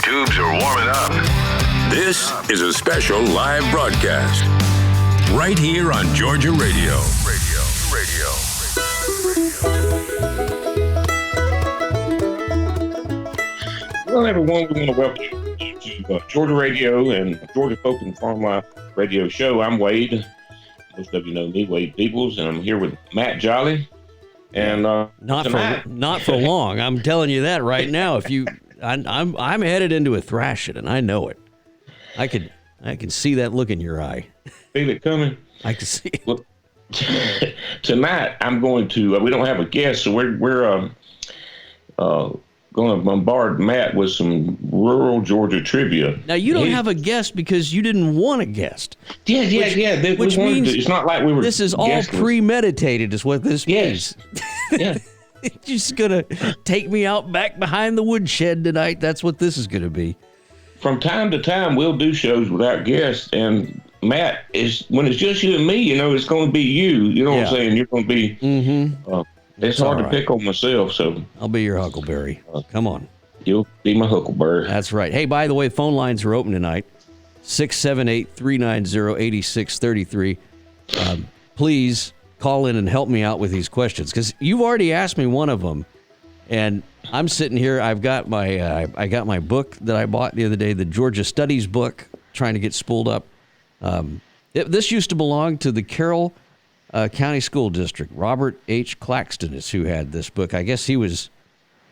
tubes are warming up. This is a special live broadcast right here on Georgia Radio. Well, everyone, we want to welcome you to Georgia Radio and Georgia Folk and Farm Life Radio Show. I'm Wade. Most of you know me, Wade Peebles, and I'm here with Matt Jolly. And not for long. I'm telling you that right now. If you, I'm headed into a thrashing, and I know it. I can see that look in your eye. Feel it coming? I can see it. Well, tonight I'm going to. We don't have a guest, so we're going to bombard Matt with some rural Georgia trivia. Now, you don't have a guest because you didn't want a guest. Yeah. Which means it's not like we were. This is all guestless. Premeditated, is what this Yes. means. Yeah. You're just going to take me out back behind the woodshed tonight. That's what this is going to be. From time to time, we'll do shows without guests, and Matt, when it's just you and me, it's going to be you. You know what I'm saying? You're going to be. Mm-hmm. It's hard to pick on myself, so I'll be your huckleberry. Come on. You'll be my huckleberry. That's right. Hey, by the way, phone lines are open tonight. 678-390-8633. Please call in and help me out with these questions, because you've already asked me one of them, and I'm sitting here. I've got my I got my book that I bought the other day, the Georgia Studies book, trying to get spooled up. This used to belong to the Carroll County School District. Robert H. Claxton is who had this book. I guess he was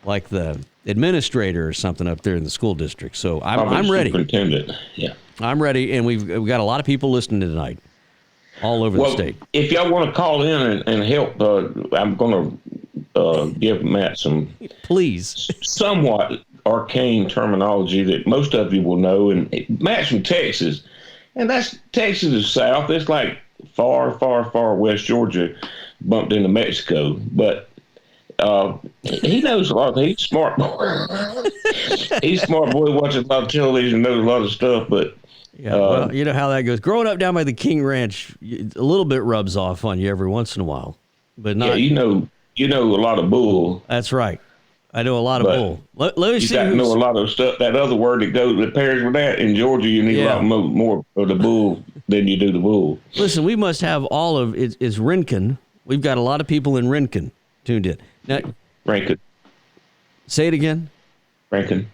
like the administrator or something up there in the school district. So I'm ready. Superintendent. Yeah. I'm ready, and we've got a lot of people listening tonight, all over the state. If y'all want to call in and help, I'm going to give Matt some somewhat arcane terminology that most of you will know. And Matt's from Texas, and Texas is south. It's like far west Georgia, bumped into Mexico. But he knows a lot. He's smart boy. He's smart boy. Watches a lot of television, knows a lot of stuff. But yeah, well, you know how that goes. Growing up down by the King Ranch, a little bit rubs off on you every once in a while, but not. Yeah, you know a lot of bull. That's right. I know a lot of bull. Let me see. You got to know a lot of stuff. That other word that pairs with that in Georgia, you need a lot more of the bull than you do the bull. Listen, we must have all of it. Is Rincon? We've got a lot of people in Rincon tuned in. Now, Rincon. Say it again. Rincon.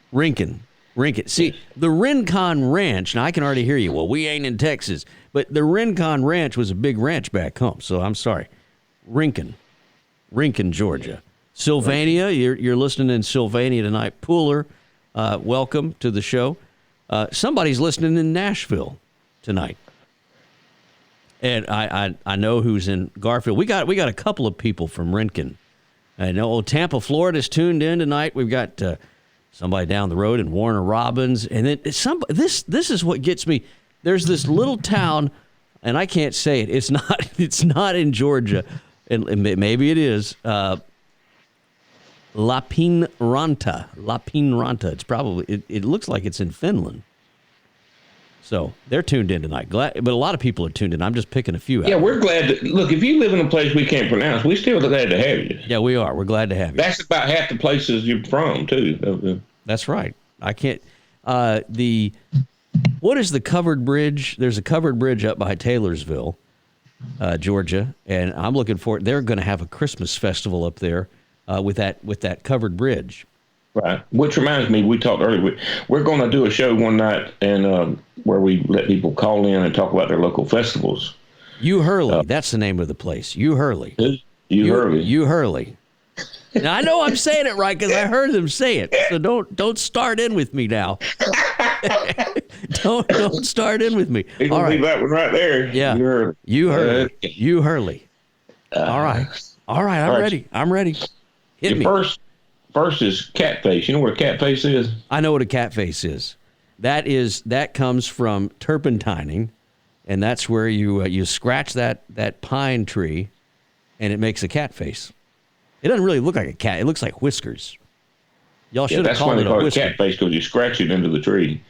See, the Rincon Ranch. Now I can already hear you. Well, we ain't in Texas, but the Rincon Ranch was a big ranch back home. So I'm sorry, Rincon, Georgia. Sylvania, you're listening in Sylvania tonight. Pooler, welcome to the show. Somebody's listening in Nashville tonight, and I know who's in Garfield. We got a couple of people from Rincon. I know Tampa, Florida's tuned in tonight. We've got somebody down the road in Warner Robins, and then this is what gets me. There's this little town, and I can't say it. It's not in Georgia, and maybe it is. Lappeenranta. It's probably, it looks like it's in Finland. So they're tuned in tonight. But a lot of people are tuned in. I'm just picking a few out. Yeah, we're glad look, if you live in a place we can't pronounce, we're still glad to have you. Yeah, we are. We're glad to have you. That's about half the places you're from, too. That's right. I can't, what is the covered bridge? There's a covered bridge up by Taylorsville, Georgia, and I'm looking for it. They're going to have a Christmas festival up there. With that covered bridge. Right. Which reminds me, we talked earlier, we're going to do a show one night and where we let people call in and talk about their local festivals. U Hurley, that's the name of the place. U Hurley. U Hurley. Now, I know I'm saying it right because I heard them say it. So don't start in with me now. don't start in with me. All right. Leave that one right there. Yeah. U Hurley. All right. I'm ready. Hit me. First is cat face. You know what a cat face is? I know what a cat face is. That comes from turpentining, and that's where you scratch that pine tree, and it makes a cat face. It doesn't really look like a cat. It looks like whiskers. Y'all should have called it a whisker. That's why they call it cat face, because you scratch it into the tree.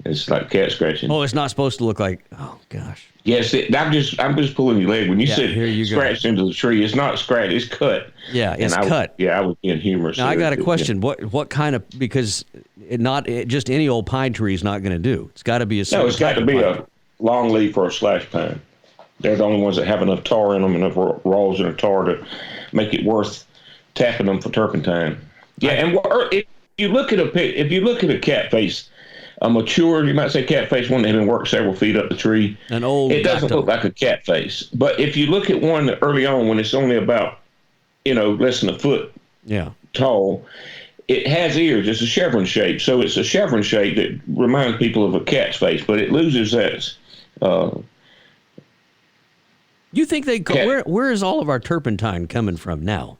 It's like cat scratching. Oh, it's not supposed to look like. Oh gosh. Yes, I'm just pulling your leg. When you said scratched into the tree, it's not scratch, it's cut. Yeah, it's cut. I was being humorous. Now I got a question. What kind of, because just any old pine tree is not going to do. It's got to be a certain it's got to be a longleaf or a slash pine. They're the only ones that have enough tar in them, enough rolls in a tar to make it worth tapping them for turpentine. Yeah, and if you look at a cat face, a mature, you might say cat face, one that had been worked several feet up the tree. It doesn't look like a cat face. But if you look at one early on when it's only about, less than a foot tall, it has ears. It's a chevron shape. So it's a chevron shape that reminds people of a cat's face, but it loses that. You think where is all of our turpentine coming from now?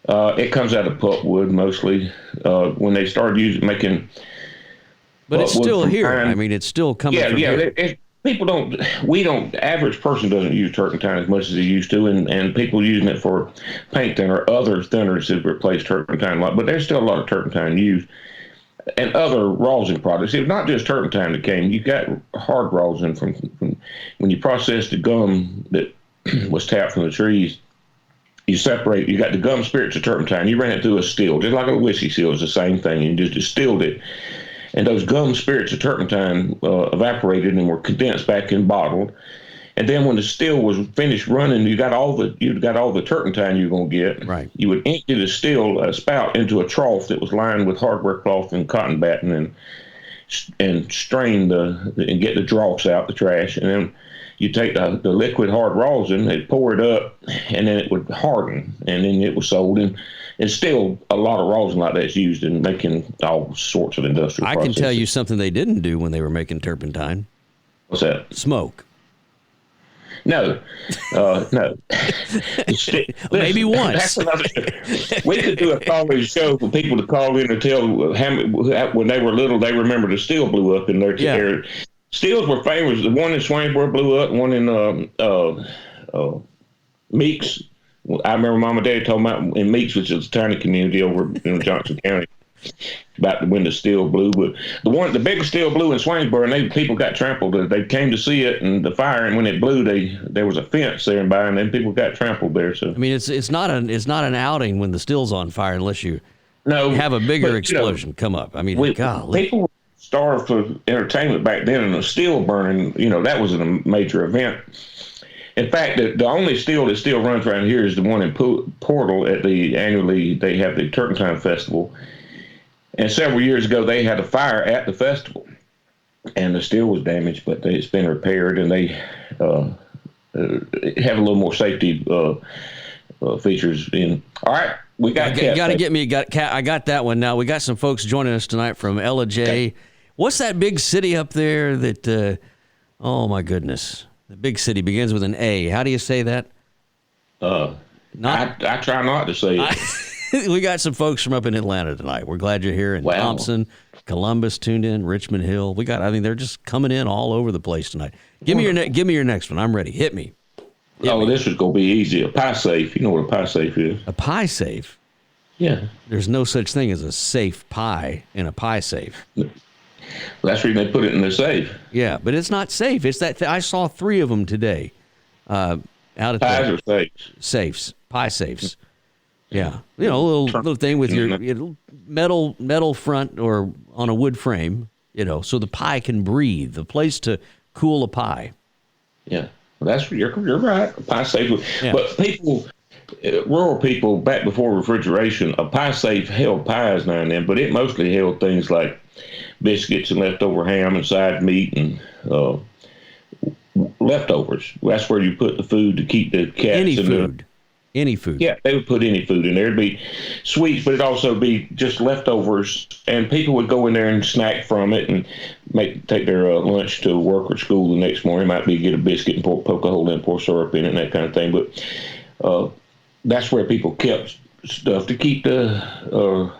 It comes out of pulpwood mostly. When they started making. But it's still here. I mean, it's still coming from here. The average person doesn't use turpentine as much as they used to, and people using it for paint thinner, other thinners have replaced turpentine a lot, but there's still a lot of turpentine used. And other rosin products. It's not just turpentine that came. You got hard rosin from when you process the gum that was tapped from the trees. You got the gum spirits of turpentine. You ran it through a still, just like a whiskey still is the same thing. You just distilled it. And those gum spirits of turpentine evaporated and were condensed back and bottled. And then when the still was finished running, you got all the turpentine you're going to get. Right. You would empty the still spout into a trough that was lined with hardware cloth and cotton batting, and strain and get the dross out, the trash. And then you take the liquid hard rosin, they'd pour it up, and then it would harden, and then it was sold. And still a lot of rosin like that's used in making all sorts of industrial processes. I can tell you something they didn't do when they were making turpentine. What's that? Smoke. No. Maybe once. We could do a call-in show for people to call in and tell when they were little, they remember the steel blew up in their area. Steels were famous. The one in Swainsboro blew up, one in Meeks. I remember Mom and Dad told me in Meeks, which is a tiny community over in Johnson County, about when the steel blew. But the biggest steel blew in Swainsboro, and people got trampled. They came to see it and the fire, and when it blew, there was a fence there and by, and then people got trampled there. So I mean, it's not an outing when the still's on fire unless you have a bigger explosion come up. I mean, golly. People were starved for entertainment back then, and the steel burning, that was a major event. In fact, the only steel that still runs around here is the one in Portal annually they have the Turpentine Festival. And several years ago, they had a fire at the festival, and the steel was damaged, but it's been repaired, and they have a little more safety features in. All right, we got. You got to get me. I got that one now. We got some folks joining us tonight from Ella J. Okay. What's that big city up there that? Oh my goodness. The big city begins with an A. How do you say that? I try not to say it. We got some folks from up in Atlanta tonight. We're glad you're here. And Thompson, Columbus tuned in, Richmond Hill. They're just coming in all over the place tonight. Give me your next one. I'm ready. Hit me. This is going to be easy. A pie safe. You know what a pie safe is? A pie safe? Yeah. There's no such thing as a safe pie in a pie safe. That's the reason they put it in the safe. Yeah, but it's not safe. It's that I saw 3 of them today. Out at pies or safes? Safes, pie safes. Yeah, a little thing with your metal front or on a wood frame. So the pie can breathe. The place to cool a pie. Yeah, well, you're right. A pie safe, but rural people back before refrigeration, a pie safe held pies now and then, but it mostly held things like biscuits and leftover ham and side meat and leftovers. That's where you put the food to keep the cats. Any food. Yeah, they would put any food in there. It'd be sweets, but it'd also be just leftovers. And people would go in there and snack from it and take their lunch to work or school the next morning. It might be get a biscuit and poke a hole in and pour syrup in it and that kind of thing. But that's where people kept stuff to keep the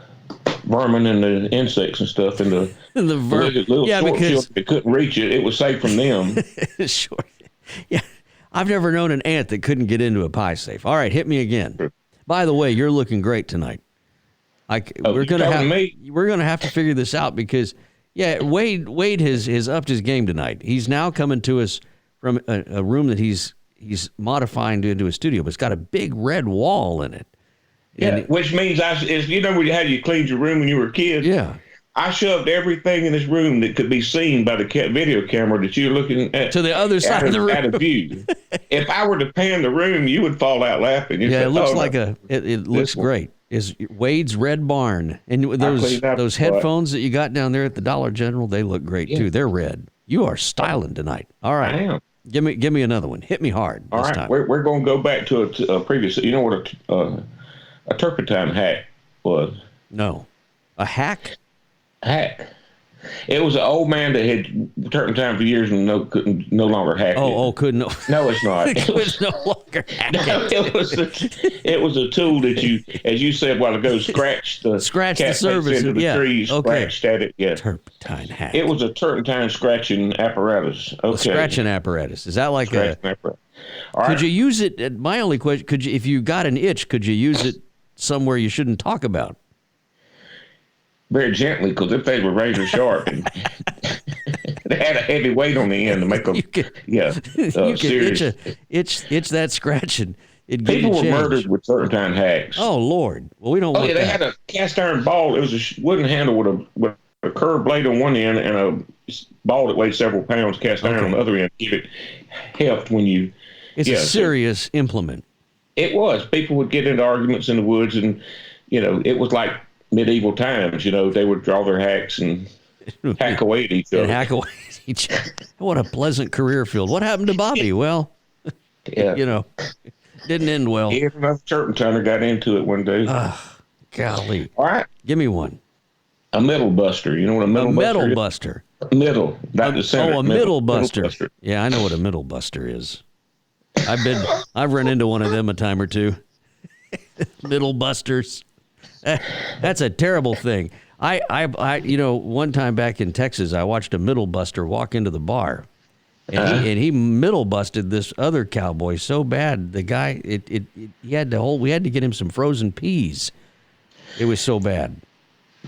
vermin and the insects and stuff in the little short children that couldn't reach it. It was safe from them. Sure. Yeah. I've never known an ant that couldn't get into a pie safe. All right, hit me again. Sure. By the way, you're looking great tonight. We're gonna have to figure this out because Wade has upped his game tonight. He's now coming to us from a room that he's modifying into a studio, but it's got a big red wall in it. Yeah, which means how you cleaned your room when you were a kid? Yeah. I shoved everything in this room that could be seen by the video camera that you're looking at to the other side of the room. Out of view. If I were to pan the room, you would fall out laughing. You'd yeah, say, it looks no, it looks great. Is Wade's Red Barn, and those headphones that you got down there at the Dollar General, they look great too. They're red. You are styling tonight. All right, I am. Give me another one. Hit me hard. All right, time. We're going to go back to a previous. You know what a turpentine hack was? No, a hack. Hack. It was an old man that had turpentine for years and couldn't no longer hack it. Couldn't. No, it's not. It was no longer hack it. It was a tool that you, as you said a while ago, scratch the surface into the trees, scratched at it. Yeah. Turpentine hack. It was a turpentine scratching apparatus. Okay. A scratching apparatus. Is that like scratching apparatus. All could right. you use it? My only question: if you got an itch, could you use it somewhere you shouldn't talk about? Very gently, because if they were razor sharp, and they had a heavy weight on the end to make them. Serious. Itch that scratching. People were murdered with turpentine hacks. Oh Lord! Well, we don't. Oh yeah, they had a cast iron ball. It was a wooden handle with a curved blade on one end and a ball that weighed several pounds, cast iron on the other end. Give it heft when you. It's a serious implement. It was. People would get into arguments in the woods, and it was like medieval times. They would draw their hacks and hack away at each other. What a pleasant career field. What happened to Bobby? Well, didn't end well. Yeah, another turpentiner got into it one day. Golly. All right. Give me one. A middle buster. You know what a middle buster is? Middle buster. Middle, not the center. Oh, a middle buster. Yeah, I know what a middle buster is. I've run into one of them a time or two. Middle busters. That's a terrible thing. I one time back in Texas, I watched a middle buster walk into the bar, and he middle busted this other cowboy so bad. The guy, we had to get him some frozen peas. It was so bad.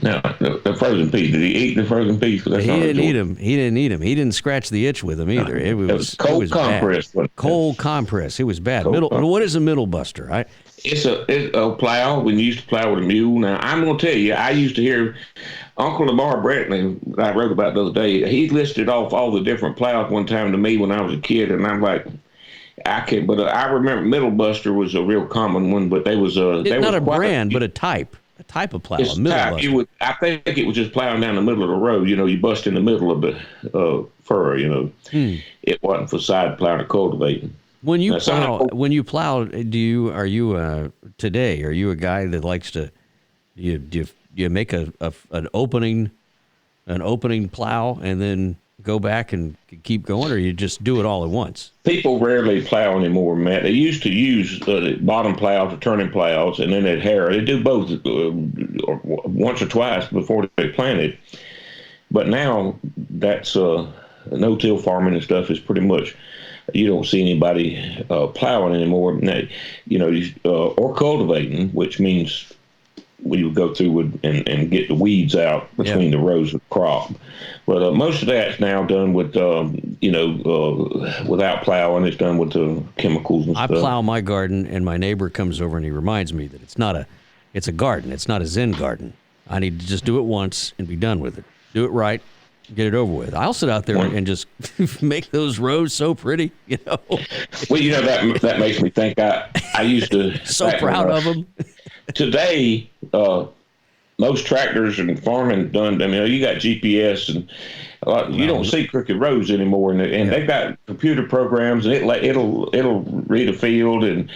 No, the frozen peas. Did he eat the frozen peas? He didn't eat them. He didn't scratch the itch with them either. It was cold compress. Cold compress. It was bad. What is a middle buster? It's a plow. When you used to plow with a mule. Now, I'm going to tell you, I used to hear Uncle Lamar Brantley, I wrote about the other day, he listed off all the different plows one time to me when I was a kid, and I'm like, I can't, but I remember Middle Buster was a real common one, but they was not a brand, but a type of plow. It's a middle type. buster. I think it was just plowing down the middle of the road. You bust in the middle of the furrow. It wasn't for side plowing or cultivating. When you plow, are you today? Are you a guy that likes to? Do you make an opening plow and then go back and keep going, or you just do it all at once? People rarely plow anymore, Matt. They used to use bottom plows or turning plows, and then they'd harrow. They do both once or twice before they planted. But now that's no-till farming and stuff is pretty much. You don't see anybody plowing anymore, or cultivating, which means we would go through and get the weeds out between the rows of crop. But most of that's now done with, without plowing. It's done with the chemicals and stuff. I plow my garden, and my neighbor comes over and he reminds me that it's a garden. It's not a Zen garden. I need to just do it once and be done with it. Do it right. Get it over with. I'll sit out there and just make those rows so pretty, Well, that makes me think. I used to so proud of them. Today, most tractors and farming done. You got GPS and you don't see crooked roads anymore, and they've got computer programs, and it'll read a field and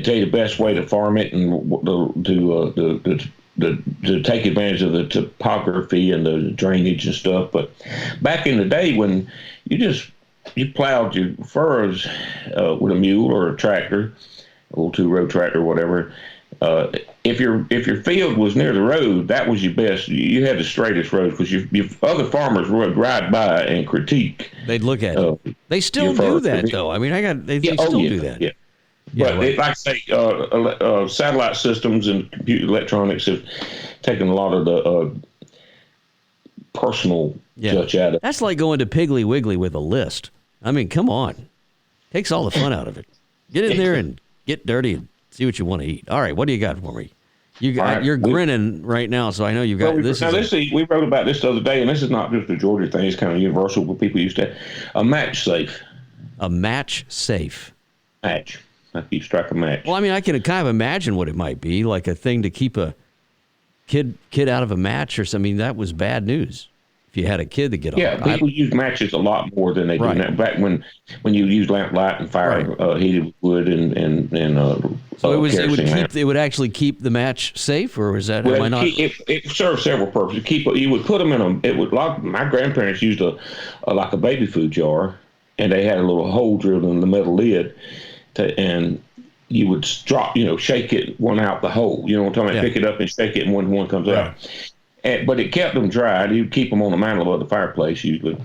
tell you the best way to farm it and to take advantage of the topography and the drainage and stuff. But back in the day when you plowed your furrows with a mule or a tractor, a little 2-row tractor or whatever, if your field was near the road, that was your best. You had the straightest road because your other farmers would ride by and critique. They'd look at it. They still do that, though. I mean, they still do that. Yeah. But like I say, satellite systems and computer electronics have taken a lot of the personal touch out of it. That's like going to Piggly Wiggly with a list. I mean, come on. Takes all the fun out of it. Get in there and get dirty and see what you want to eat. All right, what do you got for me? You're grinning right now, so I know you got this. Now, we wrote about this the other day, and this is not just a Georgia thing. It's kind of universal, but people used to a match safe. A match safe. Match. Like you strike a match. Well, I mean, I can kind of imagine what it might be, like a thing to keep a kid out of a match or something. I mean, that was bad news. If you had a kid to get on. Yeah, people use matches a lot more than they do now. Back when you use lamplight and fire heated wood and so it would actually keep the match safe, or is that? Well, am I not? It serves several purposes. You would put them in my grandparents used a baby food jar, and they had a little hole drilled in the metal lid, and you would drop, shake it one out the hole. You know what I'm talking about? Pick it up and shake it, and one comes out. But it kept them dry. You'd keep them on the mantle above the fireplace usually,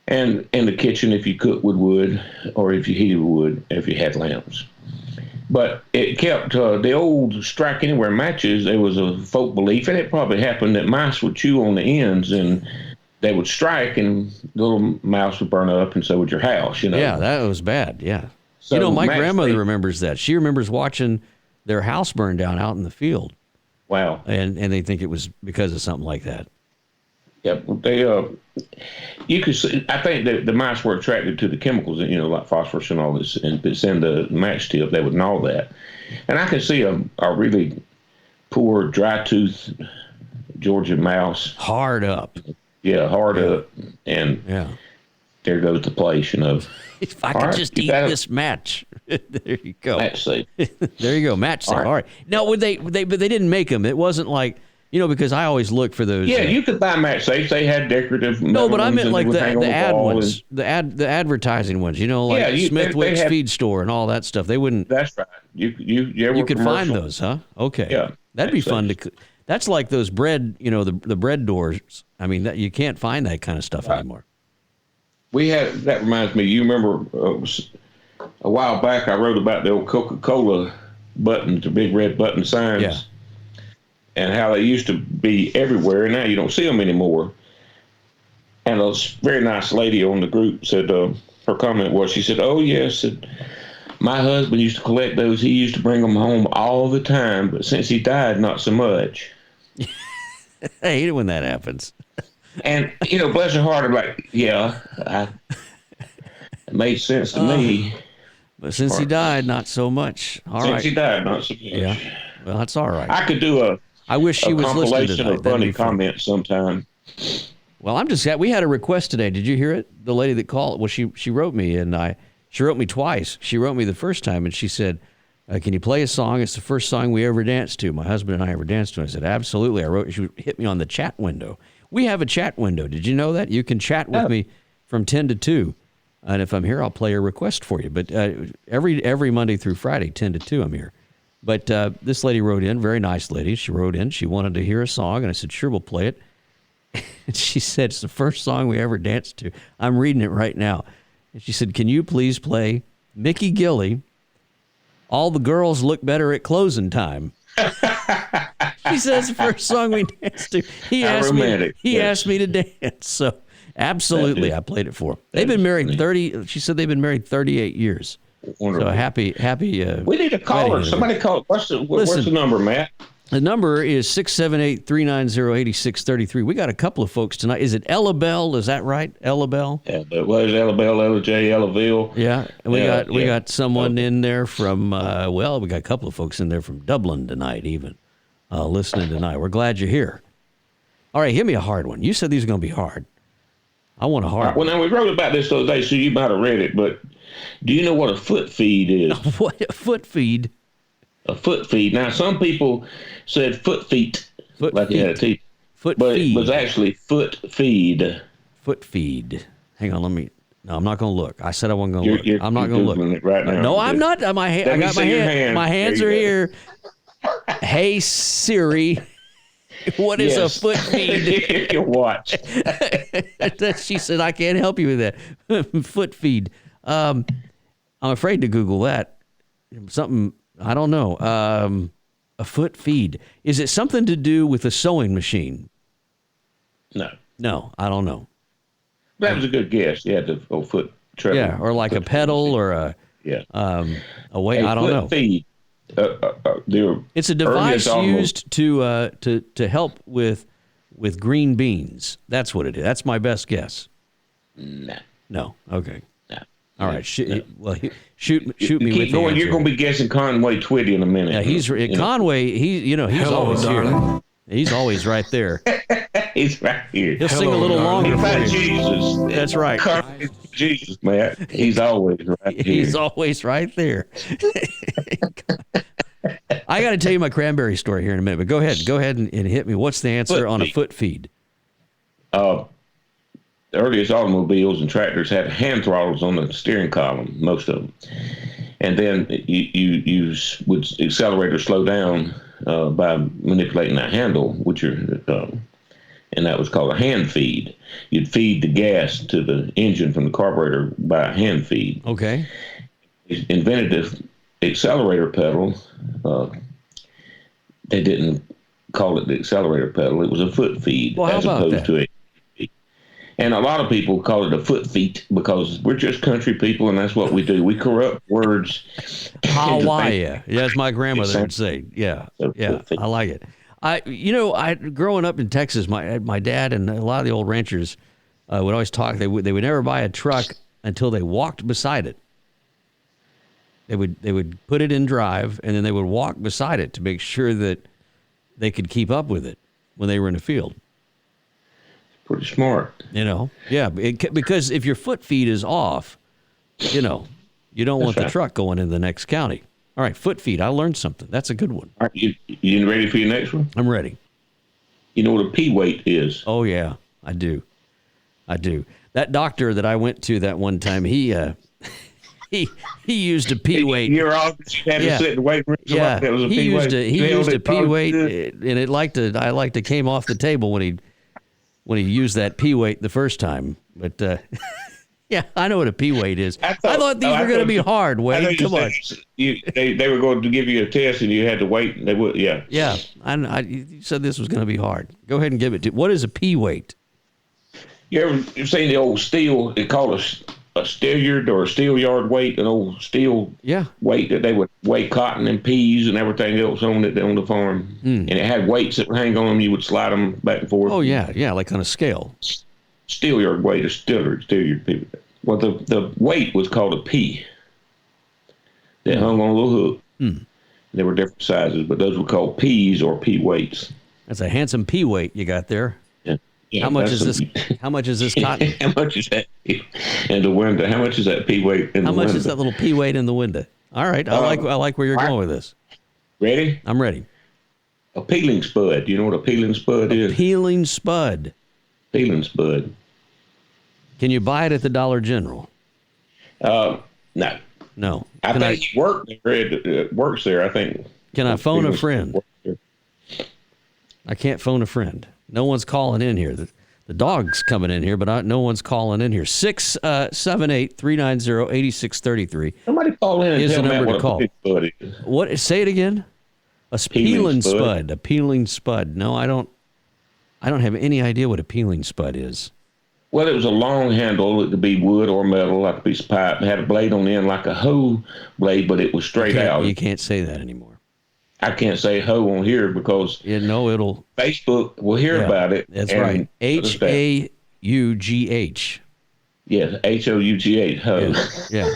and in the kitchen if you cooked with wood, or if you heated wood, if you had lamps. But it kept the old strike anywhere matches. There was a folk belief, and it probably happened, that mice would chew on the ends, and they would strike, and the little mouse would burn up, and so would your house. Yeah, that was bad. Yeah. So my grandmother remembers that. She remembers watching their house burn down out in the field. Wow. And they think it was because of something like that. Yeah, you could see, I think that the mice were attracted to the chemicals, like phosphorus and all this, and it's in the match tip. They would gnaw that. And I can see a really poor, dry-toothed Georgia mouse. Hard up. Yeah, hard up. And there goes the place, If I could just eat this match. There you go. Match safe. There you go. Match safe. All right. Now, but they didn't make them. It wasn't like, because I always look for those. Yeah, you could buy match safes. They had decorative. No, but I meant like the ad ones, the advertising ones. Smith Wicks Feed Store and all that stuff. They wouldn't. That's right. You could find those, huh? Okay. Yeah, that'd be fun to. That's like those bread. The bread doors. I mean, you can't find that kind of stuff anymore. We had, that reminds me, you remember a while back I wrote about the old Coca-Cola buttons, the big red button signs, and how they used to be everywhere, and now you don't see them anymore. And a very nice lady on the group said, her comment was, she said, "Oh, yes, my husband used to collect those. He used to bring them home all the time, but since he died, not so much." I hate it when that happens. And, bless her heart, I'm like, it made sense to me. But since he died, not so much. Since he died, not so much. Yeah. Well, that's all right. I could do I wish she was listening to that. Of funny comments sometime. Well, we had a request today. Did you hear it? The lady that called, well, she wrote me, and she wrote me twice. She wrote me the first time, and she said, "Can you play a song? It's the first song we ever danced to. My husband and I ever danced to." I said, "Absolutely." She hit me on the chat window. We have a chat window. Did you know that? You can chat with me from 10 to 2. And if I'm here, I'll play a request for you. But every Monday through Friday, 10 to 2, I'm here. But this lady wrote in, very nice lady. She wrote in. She wanted to hear a song, and I said, "Sure, we'll play it." And she said, "It's the first song we ever danced to." I'm reading it right now. And she said, "Can you please play Mickey Gilley, All the Girls Look Better at Closing Time?" She says the first song we danced to. He asked me to dance. So absolutely, I played it for her. They've been married 30. She said they've been married 38 years. Wonderful. So happy. We need a caller. Somebody call. What's the number, Matt? The number is 678-390-8633. We got a couple of folks tonight. Is it Ella Bell? Is that right? Ella Bell? Yeah, but what is Ella Bell, Ella J, Ellaville? Yeah. And we got someone in there from, we got a couple of folks in there from Dublin tonight even, listening tonight. We're glad you're here. All right, give me a hard one. You said these are going to be hard. I want a hard one. Well, now, we wrote about this the other day, so you might have read it, but do you know what a foot feed is? What? A foot feed? A foot feed. Now, some people said foot feet, like you had a teeth. Foot but feed. It was actually foot feed. Foot feed. Hang on, no, I'm not going to look. I said I wasn't going to look. I'm not going to look. It right now. No, I'm not. I got my hand. My hands are here. Hey, Siri, what is a foot feed? Your watch. She said, "I can't help you with that." Foot feed. I'm afraid to Google that. Something, I don't know. A foot feed. Is it something to do with a sewing machine? No, I don't know. That was a good guess. You had the foot treble. Yeah, or like a pedal or a way. I don't know. Feed. It's a device used to help with green beans. That's what it is. That's my best guess. No. Okay. No. All right. Shoot me Keep with the going. answer. You're going to be guessing Conway Twitty in a minute. Yeah, he's Conway. He's always here. He's always right there. He's right here. He'll sing a little longer. In for fact, you. Jesus. That's right. Jesus, man. He's always right here. He's always right there. I got to tell you my cranberry story here in a minute, but go ahead and hit me. What's the answer on a foot feed? The earliest automobiles and tractors had hand throttles on the steering column, most of them. And then you would accelerate or slow down by manipulating that handle, and that was called a hand feed. You'd feed the gas to the engine from the carburetor by a hand feed. Okay. They invented the accelerator pedal. They didn't call it the accelerator pedal. It was a foot feed as opposed to a feed. And a lot of people call it a foot feet because we're just country people, and that's what we do. We corrupt words. Hawaii. Yeah, as my grandmother would say. Yeah, I like it. Growing up in Texas, my dad and a lot of the old ranchers would always talk. They would never buy a truck until they walked beside it. They would put it in drive, and then they would walk beside it to make sure that they could keep up with it when they were in the field. Pretty smart. Yeah, because if your foot feed is off, you don't want the truck going in the next county. All right, foot feed. I learned something. That's a good one. All right, you ready for your next one? I'm ready. You know what a P weight is? Oh, yeah, I do. That doctor that I went to that one time, he used a P weight. You're all had to sit and wait for yeah. That was a P weight. He used a P weight, and it came off the table when he used that P weight the first time. But yeah, I know what a P weight is. I thought these were going to be hard. Wade, come on. They were going to give you a test, and you had to wait. And they would, yeah. Yeah, you said this was going to be hard. Go ahead and give it to. What is a P weight? You've seen the old steel? They call it a steelyard or a steel yard weight, an old steel weight that they would weigh cotton and peas and everything else on the farm. And it had weights that would hang on them. You would slide them back and forth. Oh, yeah, like on a scale. Steelyard weight, a steelyard people. Well, the weight was called a P. They hung on a little hook. There were different sizes, but those were called P's or P weights. That's a handsome P weight you got there. Yeah, how much is this? How much is this cotton? How much is that in the window? How much is that P weight in the window? How much is that little P weight in the window? All right, I like where you're going with this. Ready? I'm ready. A peeling spud. Do you know what a peeling spud is? Peeling spud. Peeling spud. Can you buy it at the Dollar General? No. I think he works there. I think. Can I phone a friend? I can't phone a friend. No one's calling in here. The dog's coming in here, but no one's calling in here. 678-390-8633. Somebody call in and is tell the number me to call. What? Say it again. A peeling spud. A peeling spud. No, I don't have any idea what a peeling spud is. Well, it was a long handle. It could be wood or metal, like a piece of pipe. It had a blade on the end like a hoe blade, but it was straight out. You can't say that anymore. I can't say hoe on here because it'll Facebook will hear about it. That's right. H-A-U-G-H. Yes, H-O-U-G-H, hoe. Yeah.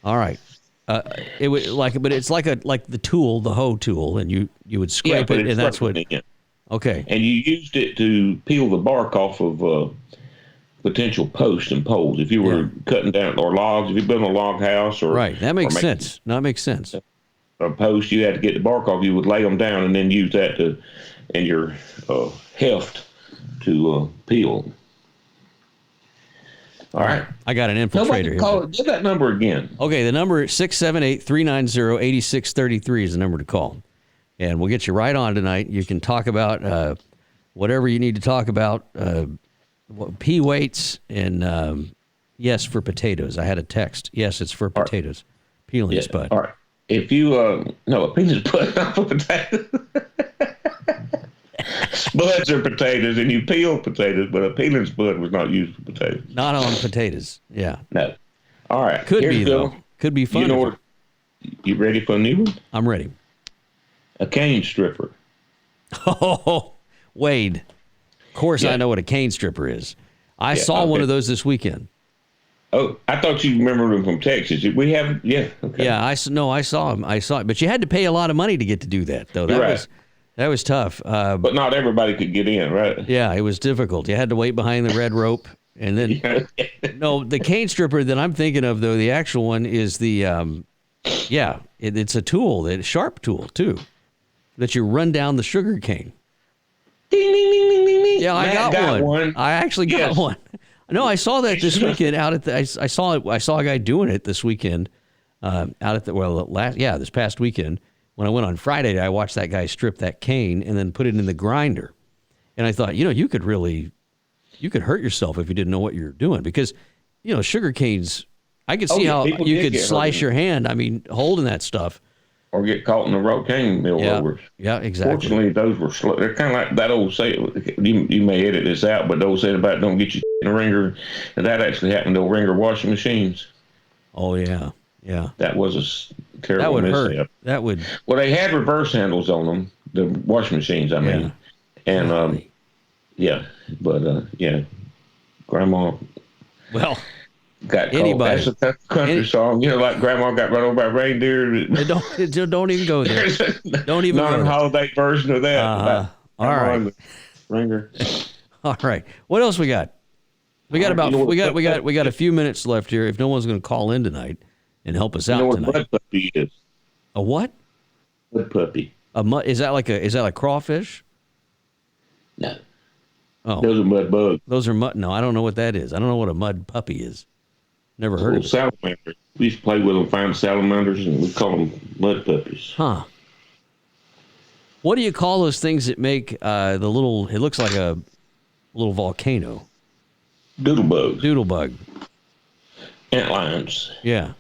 All right. It would but it's like the tool, the hoe tool, and you would scrape it, and that's what. Okay. And you used it to peel the bark off of potential posts and poles. If you were cutting down or logs, if you built a log house or right, that makes sense. No, that makes sense. A post, you had to get the bark off. You would lay them down and then use that in your heft to peel. All right. I got an infiltrator here. Give that number again. Okay, the number is 678-390-8633 is the number to call. And we'll get you right on tonight. You can talk about whatever you need to talk about, P weights, and yes, for potatoes. I had a text. Yes, it's for potatoes. Peeling spud. All right. If you, a peeling spud, not for potatoes. Spuds are potatoes, and you peel potatoes, but a peeling spud was not used for potatoes. Not on potatoes, yeah. No. All right. Could be, though. Could be fun. You ready for a new one? I'm ready. a cane stripper. Oh, Wade. Of course, I know what a cane stripper is. I saw one of those this weekend. Oh, I thought you remembered them from Texas. We have, okay. Yeah, I saw them. I saw it, but you had to pay a lot of money to get to do that, though. That was tough. But not everybody could get in, right? Yeah, it was difficult. You had to wait behind the red rope, and then no, the cane stripper that I'm thinking of, though, the actual one is the it's a tool, a sharp tool too, that you run down the sugar cane. Ding, ding, ding, ding, ding, ding. Yeah, I got one. I actually got one. No, I saw that this weekend out at the. I saw a guy doing it this weekend, out at the this past weekend. When I went on Friday, I watched that guy strip that cane and then put it in the grinder, and I thought, you could hurt yourself if you didn't know what you're doing, because, sugar canes. I could see how you could slice your hand. I mean, holding that stuff. Or get caught in the rope cane mill rovers. Yeah, exactly. Fortunately, those were slow. They're kind of like that old saying. You may edit this out, but the old saying about don't get you in a ringer, and that actually happened to ringer washing machines. Oh yeah. That was a terrible mishap. Hurt. That would. Well, they had reverse handles on them, the washing machines. I mean, and Grandma. Well. Got anybody. That's a country song. Like Grandma got run over by a reindeer. Don't even go there. Don't even non-holiday version of that. All right. Ringer. All right. What else we got? We got a few minutes left here. If no one's going to call in tonight and help us out tonight. You know what a mud puppy is? A what? Mud puppy. Is that like crawfish? No. Oh. Those are mud bugs. Those are mud. No, I don't know what that is. I don't know what a mud puppy is. Never heard of it. Salamanders. We used to play with them, find salamanders, and we call them mud puppies. Huh. What do you call those things that make the little? It looks like a little volcano. Doodlebug. Antlions. Yeah,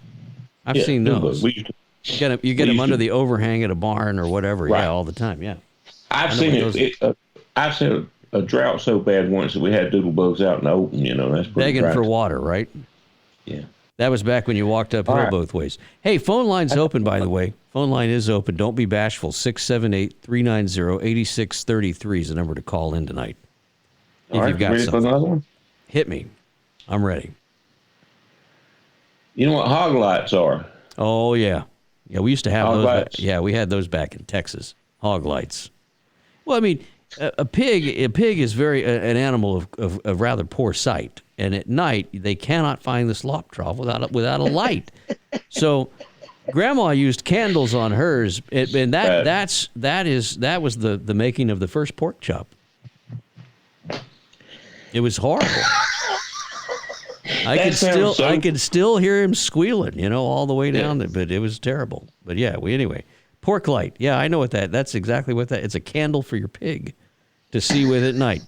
I've seen those. You get them under the overhang at a barn or whatever. Right. Yeah, all the time. Yeah. I've seen it. I've seen a drought so bad once that we had doodlebugs out in the open. That's begging for water, right? Yeah. That was back when you walked uphill both ways. Hey, phone line's open, by the way. Phone line is open. Don't be bashful. 678-390-8633 is the number to call in tonight. If you've got something. Another one? Hit me. I'm ready. You know what hog lights are? Oh, yeah. Yeah, we used to have those. Lights. Yeah, we had those back in Texas. Hog lights. Well, I mean, a pig is an animal of rather poor sight. And at night, they cannot find the slop trough without a light. So, Grandma used candles on hers, and that was the making of the first pork chop. It was horrible. I could still hear him squealing, all the way down there, but it was terrible. But yeah, anyway, pork light. Yeah, I know what that's exactly what that. It's a candle for your pig to see with at night.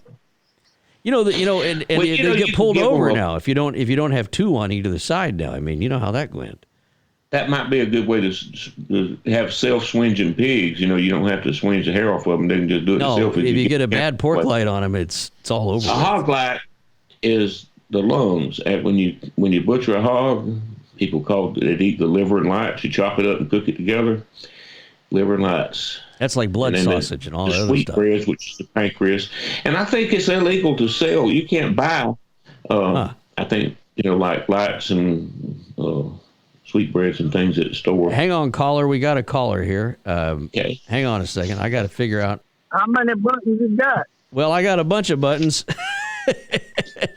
They get pulled over now if you don't have two on either side now. I mean, you know how that went. That might be a good way to have self-swinging pigs. You don't have to swinge the hair off of them. They can just do it themselves. If you get a bad pork light on them, it's all over. A hog light is the lungs. And when you butcher a hog, people they'd eat the liver and lights. You chop it up and cook it together. Liver and lights. That's like blood sausage and all that other sweet stuff. breast, which is the pancreas. And I think it's illegal to sell. You can't buy, I think, like lights and sweetbreads and things at the store. Hang on, caller. We got a caller here. Okay. Hang on a second. I got to figure out. How many buttons you got? Well, I got a bunch of buttons.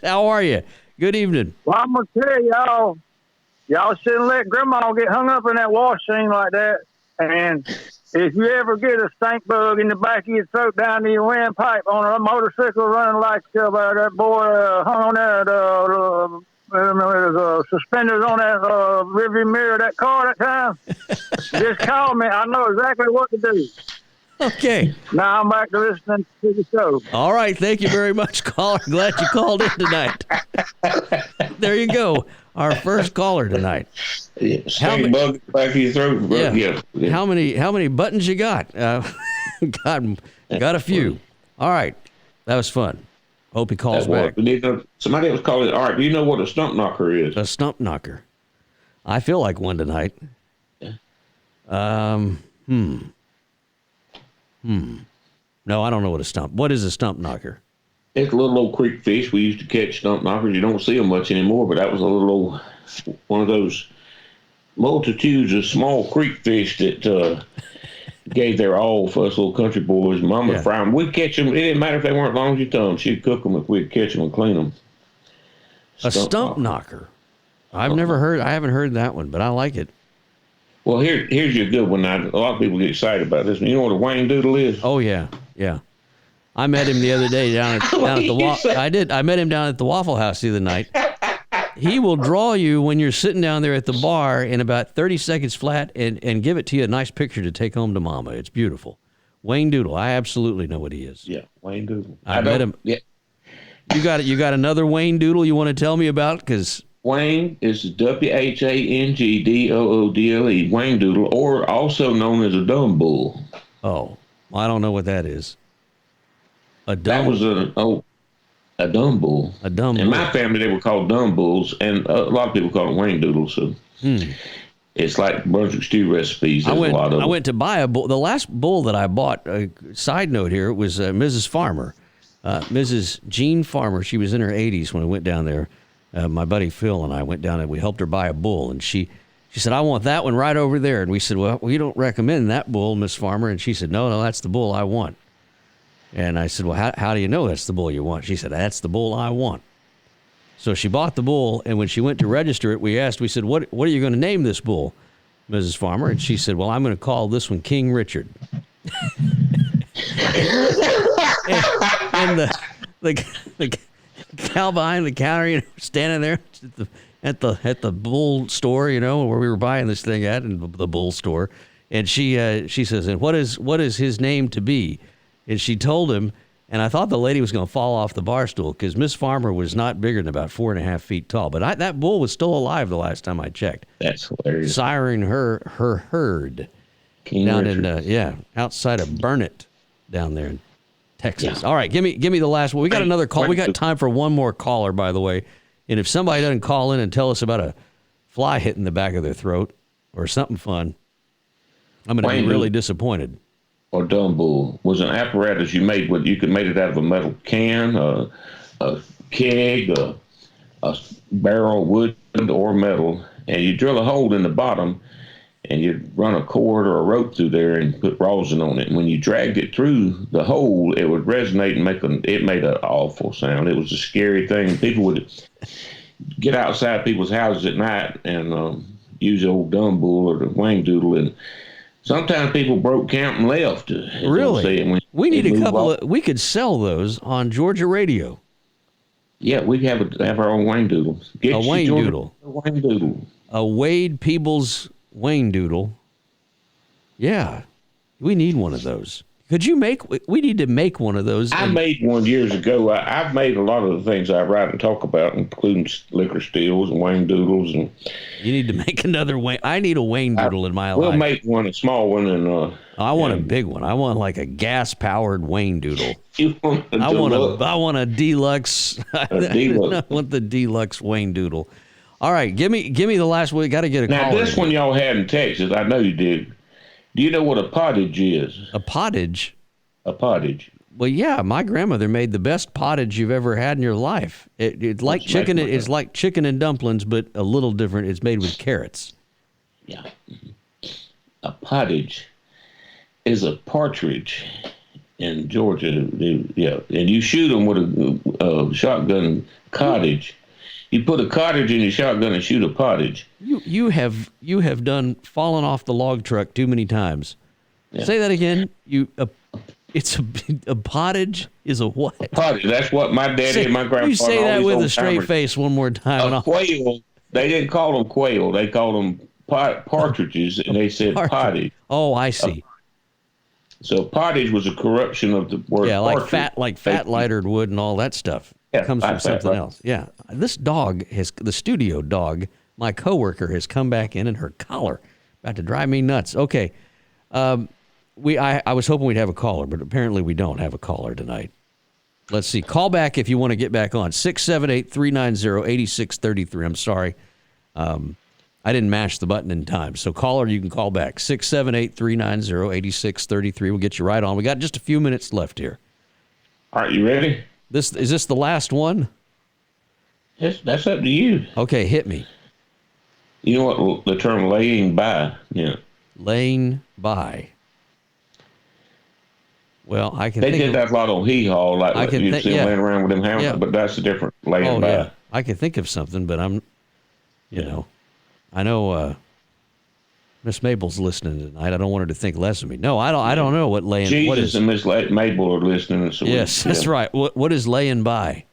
How are you? Good evening. Well, I'm going to tell y'all shouldn't let Grandma get hung up in that wash scene like that. And if you ever get a stink bug in the back of your throat down to your windpipe on a motorcycle running like that boy hung on that suspenders on that rearview mirror of that car that time, just call me. I know exactly what to do. Okay. Now I'm back to listening to the show. All right. Thank you very much, caller. Glad you called in tonight. There you go. Our first caller tonight. Stink bug back of your throat. Yeah. How many buttons you got? Got a few. All right. That was fun. Hope he calls back. Somebody else called it. All right. Do you know what a stump knocker is? A stump knocker. I feel like one tonight. Yeah. No, I don't know what a stump. What is a stump knocker? It's a little old creek fish. We used to catch stump knockers. You don't see them much anymore, but that was a little old, one of those multitudes of small creek fish that gave their all for us little country boys. Mama fry them. We'd catch them. It didn't matter if they weren't long as your thumb. She'd cook them if we'd catch them and clean them. A stump knocker. I haven't heard that one, but I like it. Well, here's your good one. Now, a lot of people get excited about this. You know what a Wayne Doodle is? Oh yeah. I met him the other day down at the I met him down at the Waffle House the other night. He will draw you when you're sitting down there at the bar in about 30 seconds flat and give it to you a nice picture to take home to mama. It's beautiful. Wayne Doodle. I absolutely know what he is. Yeah, Wayne Doodle. I met him. Yeah. You got another Wayne Doodle you want to tell me about? Because Wayne is WHANGDOODLE. Wayne Doodle, or also known as a dumb bull. Oh, I don't know what that is. That was a dumb bull. A dumb bull. In my family, they were called dumb bulls, and a lot of people call them Wayne Doodles. So it's like Brunswick stew recipes. I went to buy a bull. The last bull that I bought, side note here, was Mrs. Farmer. Mrs. Jean Farmer. She was in her 80s when I went down there. My buddy Phil and I went down and we helped her buy a bull. And she said, I want that one right over there. And we said, well, we don't recommend that bull, Miss Farmer. And she said, no, that's the bull I want. And I said, well, how do you know that's the bull you want? She said, that's the bull I want. So she bought the bull, and when she went to register it, we said, what are you going to name this bull, Mrs. Farmer? And she said, well, I'm going to call this one King Richard. and the gal behind the counter, standing there at the bull store, where we were buying this thing at, in the bull store. And she says, and what is his name to be? And she told him, and I thought the lady was going to fall off the bar stool because Miss Farmer was not bigger than about 4.5 feet tall. But that bull was still alive the last time I checked. That's hilarious. Siring her herd King down Richard. in outside of Burnett down there in Texas. Yeah. All right, give me the last one. We got another call. We got time for one more caller, by the way. And if somebody doesn't call in and tell us about a fly hitting the back of their throat or something fun, I'm going to be really disappointed. Or dumb bull was an apparatus you made with. You could make it out of a metal can, a keg, a barrel, wood or metal, and you drill a hole in the bottom, and you run a cord or a rope through there and put rosin on it. And when you dragged it through the hole, it would resonate and it made an awful sound. It was a scary thing. People would get outside people's houses at night and use the old dumb bull or the Wayne Doodle, and sometimes people broke camp and left. Really? We need a couple we could sell those on Georgia radio. Yeah, we have our own Wayne Doodle. A Wayne Doodle. A Wade Peebles Wayne Doodle. Yeah, we need one of those. We need to make one of those. I made one years ago. I've made a lot of the things I write and talk about, including liquor steals and Wayne Doodles. And you need to make another Wayne. I need a Wayne Doodle in my life. We'll make one, a small one, and I want a big one. I want like a gas-powered Wayne Doodle. I want a deluxe. I want the deluxe Wayne Doodle. All right, give me the last one. We got to get a call. Now this one y'all had in Texas, I know you did. Do you know what a pottage is? A pottage? A pottage. Well, yeah, my grandmother made the best pottage you've ever had in your life. It's like chicken. It's like chicken and dumplings, but a little different. It's made with carrots. Yeah. A pottage is a partridge in Georgia. Yeah, and you shoot them with a shotgun cottage. You put a cottage in your shotgun and shoot a pottage. You have done fallen off the log truck too many times. Yeah. Say that again. It's a pottage is a what? A pottage. That's what my daddy and my grandfather. You say that with a straight face one more time. A quail. They didn't call them quail. They called them partridges, and they said pottage. Oh, I see. So pottage was a corruption of the word. Yeah, like fat lightered wood and all that stuff. Yeah, comes from something else. Yeah, this dog the studio dog. My coworker has come back in her collar, about to drive me nuts. Okay, I was hoping we'd have a caller, but apparently we don't have a caller tonight. Let's see. Call back if you want to get back on. 678-390-8633. I'm sorry. I I didn't mash the button in time. So caller, you can call back 678-390-8633. We'll get you right on. We got just a few minutes left here. All right, you ready? Is this the last one? Yes, that's up to you. Okay, hit me. You know what the term laying by? Yeah. Laying by. Well, I can. They think did that a lot on Hee Haw, like you see them laying around with them hammers, but that's a different laying by. Yeah. I can think of something, but I'm, I know Miss Mabel's listening tonight. I don't want her to think less of me. No, I don't know what laying. Jesus what is, and Miss Mabel are listening. So yes, that's right. What is laying by?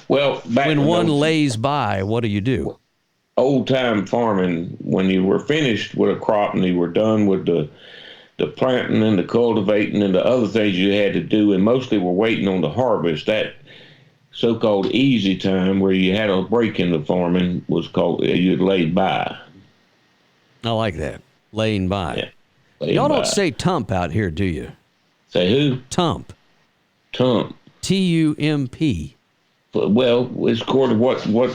Well, when one lays by, what do you do? Old time farming, when you were finished with a crop and you were done with the planting and the cultivating and the other things you had to do, and mostly were waiting on the harvest, that so-called easy time where you had a break in the farming was called, you'd laid by. I like that. Laying by. Yeah, y'all don't say tump out here, do you? Say who? Tump. Tump. T-U-M-P. Well, it's according to what's your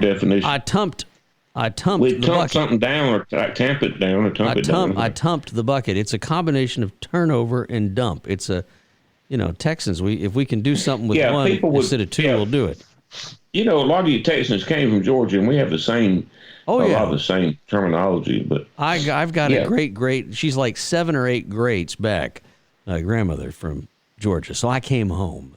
definition? I tumped we the bucket. Something down or tamp it down or tump it down. I tumped the bucket. It's a combination of turnover and dump. It's a, Texans, if we can do something with one instead of two, we'll do it. A lot of you Texans came from Georgia, and we have the same, a lot of the same terminology. But I've got a great, she's like 7 or 8 greats back, grandmother from Georgia. So I came home.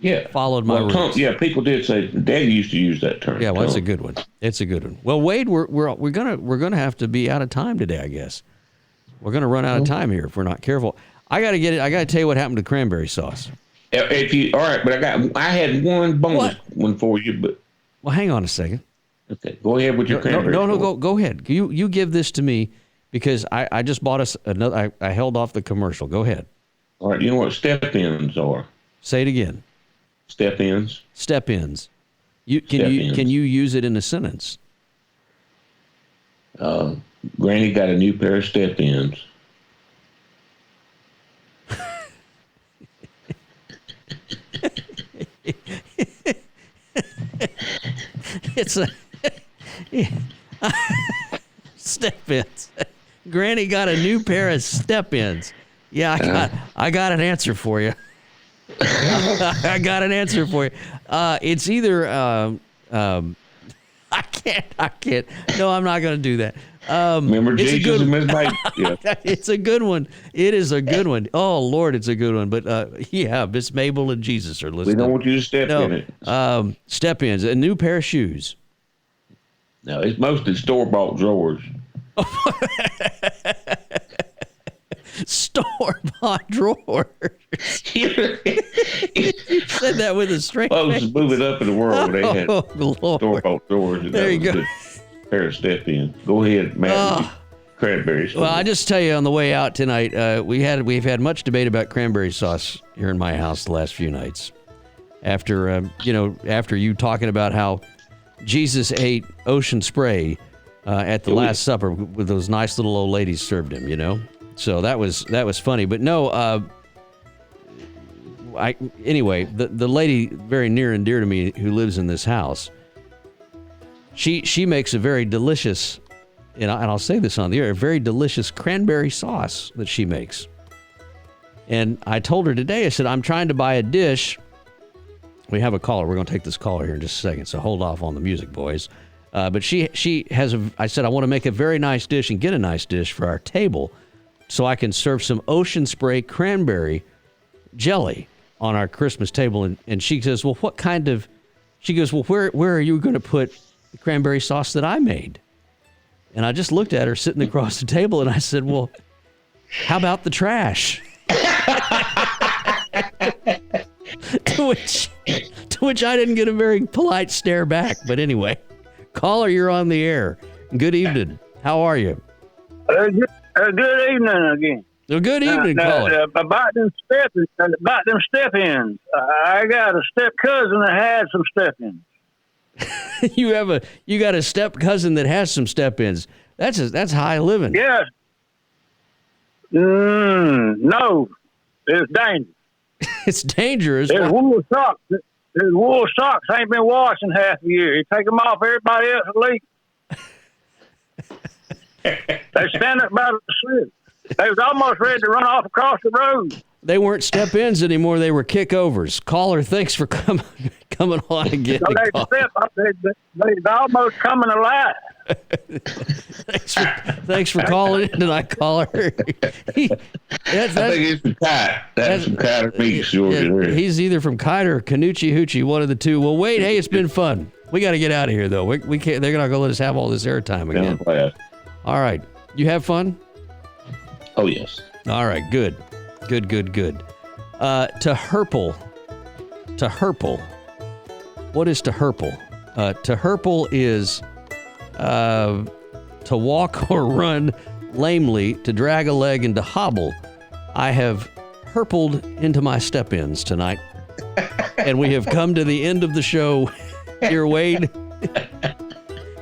Yeah, followed my roots. People did say Daddy used to use that term. Yeah, well, it's a good one. It's a good one. Well, Wade, we're gonna have to be out of time today, I guess. We're gonna run out of time here if we're not careful. I gotta tell you what happened to cranberry sauce. All right, but I had one bonus one for you, but well, hang on a second. Okay, go ahead with your cranberry. No, go ahead. You give this to me because I just bought us another. I held off the commercial. Go ahead. All right, you know what step-ins are? Say it again. Step-ins. Step-ins. Can you use it in a sentence? Granny got a new pair of step-ins. It's a step-ins. Granny got a new pair of step-ins. Yeah, I got an answer for you. I got an answer for you. It's either I can't. No, I'm not going to do that. Remember Jesus and Miss Mike? Yeah. It's a good one. It is a good one. Oh Lord, it's a good one. But Miss Mabel and Jesus are listening. We don't want you to step in it. Step-ins. A new pair of shoes. No, it's mostly store-bought drawers. Store-bought drawers. You said that with a straight face. Folks move it up in the world. They had store-bought drawers. There you go. Pair of step-ins. Go ahead, Matt. Cranberry sauce. Well, I just tell you on the way out tonight, we've had much debate about cranberry sauce here in my house the last few nights. After you talking about how Jesus ate ocean spray at the Last Supper with those nice little old ladies served him, So that was funny. But no, anyway, the lady very near and dear to me who lives in this house, she makes a very delicious, and I'll say this on the air, a very delicious cranberry sauce that she makes. And I told her today, I said, I'm trying to buy a dish. We have a caller. We're going to take this caller here in just a second, so hold off on the music, boys. But she has I said, I want to make a very nice dish and get a nice dish for our table so I can serve some ocean spray cranberry jelly on our Christmas table. And she says, well, she goes, well, where are you going to put the cranberry sauce that I made? And I just looked at her sitting across the table and I said, well, how about the trash? To which I didn't get a very polite stare back. But anyway, caller, you're on the air. Good evening. How are you? Good evening again. Well, good evening, caller. About them step-ins. I got a step cousin that had some step-ins. You got a step cousin that has some step-ins. That's high living. Yes. No, it's dangerous. It's dangerous. There's wool socks. His wool socks ain't been washed in half a year. He take them off, everybody else will leak. They stand up by the slip. They was almost ready to run off across the road. They weren't step-ins anymore. They were kickovers. Caller, thanks for coming on again. So they'd almost coming alive. Thanks for calling in tonight, caller. I think it's from Kite. That's from Kite or Meeks, Georgia. Yeah, he's either from Kite or Canucci Hoochie, one of the two. Well, Wade, hey, it's been fun. We got to get out of here, though. We can't. They're not going to let us have all this airtime again. All right. You have fun? Oh, yes. All right. Good. To Herpel. What is to Herpel? To Herpel is to walk or run lamely, to drag a leg, and to hobble. I have herpeled into my step-ins tonight, and we have come to the end of the show here, Wade.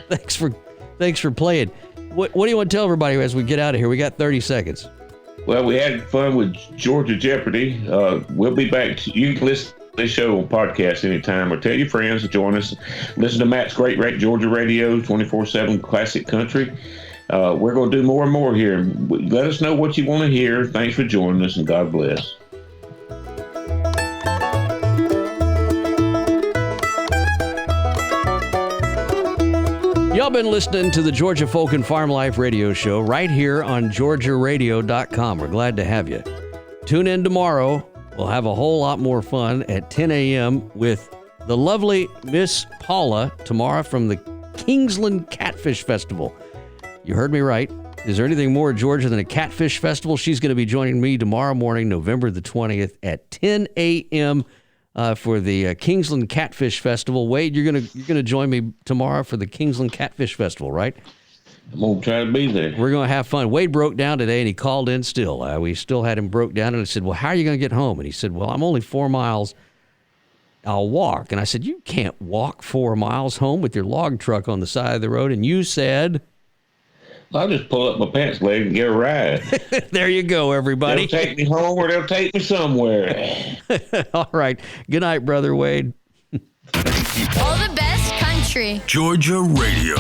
Thanks for playing. What do you want to tell everybody as we get out of here? We got 30 seconds. Well, we had fun with Georgia Jeopardy. We'll be back. You can listen to this show on podcast anytime, or tell your friends to join us. Listen to Matt's Great Georgia Radio, 24/7 classic country. We're going to do more and more here. Let us know what you want to hear. Thanks for joining us, and God bless. Y'all been listening to the Georgia Folk and Farm Life radio show right here on GeorgiaRadio.com. We're glad to have you. Tune in tomorrow. We'll have a whole lot more fun at 10 a.m. with the lovely Miss Paula tomorrow from the Kingsland Catfish Festival. You heard me right. Is there anything more Georgia than a catfish festival? She's going to be joining me tomorrow morning, November the 20th at 10 a.m. For the Kingsland Catfish Festival. Wade, you're gonna join me tomorrow for the Kingsland Catfish Festival, right? I'm gonna try to be there. We're gonna have fun. Wade broke down today, and he called in still. We still had him broke down, and I said, "Well, how are you gonna get home?" And he said, "Well, I'm only 4 miles. I'll walk." And I said, "You can't walk 4 miles home with your log truck on the side of the road." And you said, I'll just pull up my pants leg and get a ride. There you go, everybody. They'll take me home or they'll take me somewhere. All right. Good night, Brother Wade. All the best country. Georgia Radio.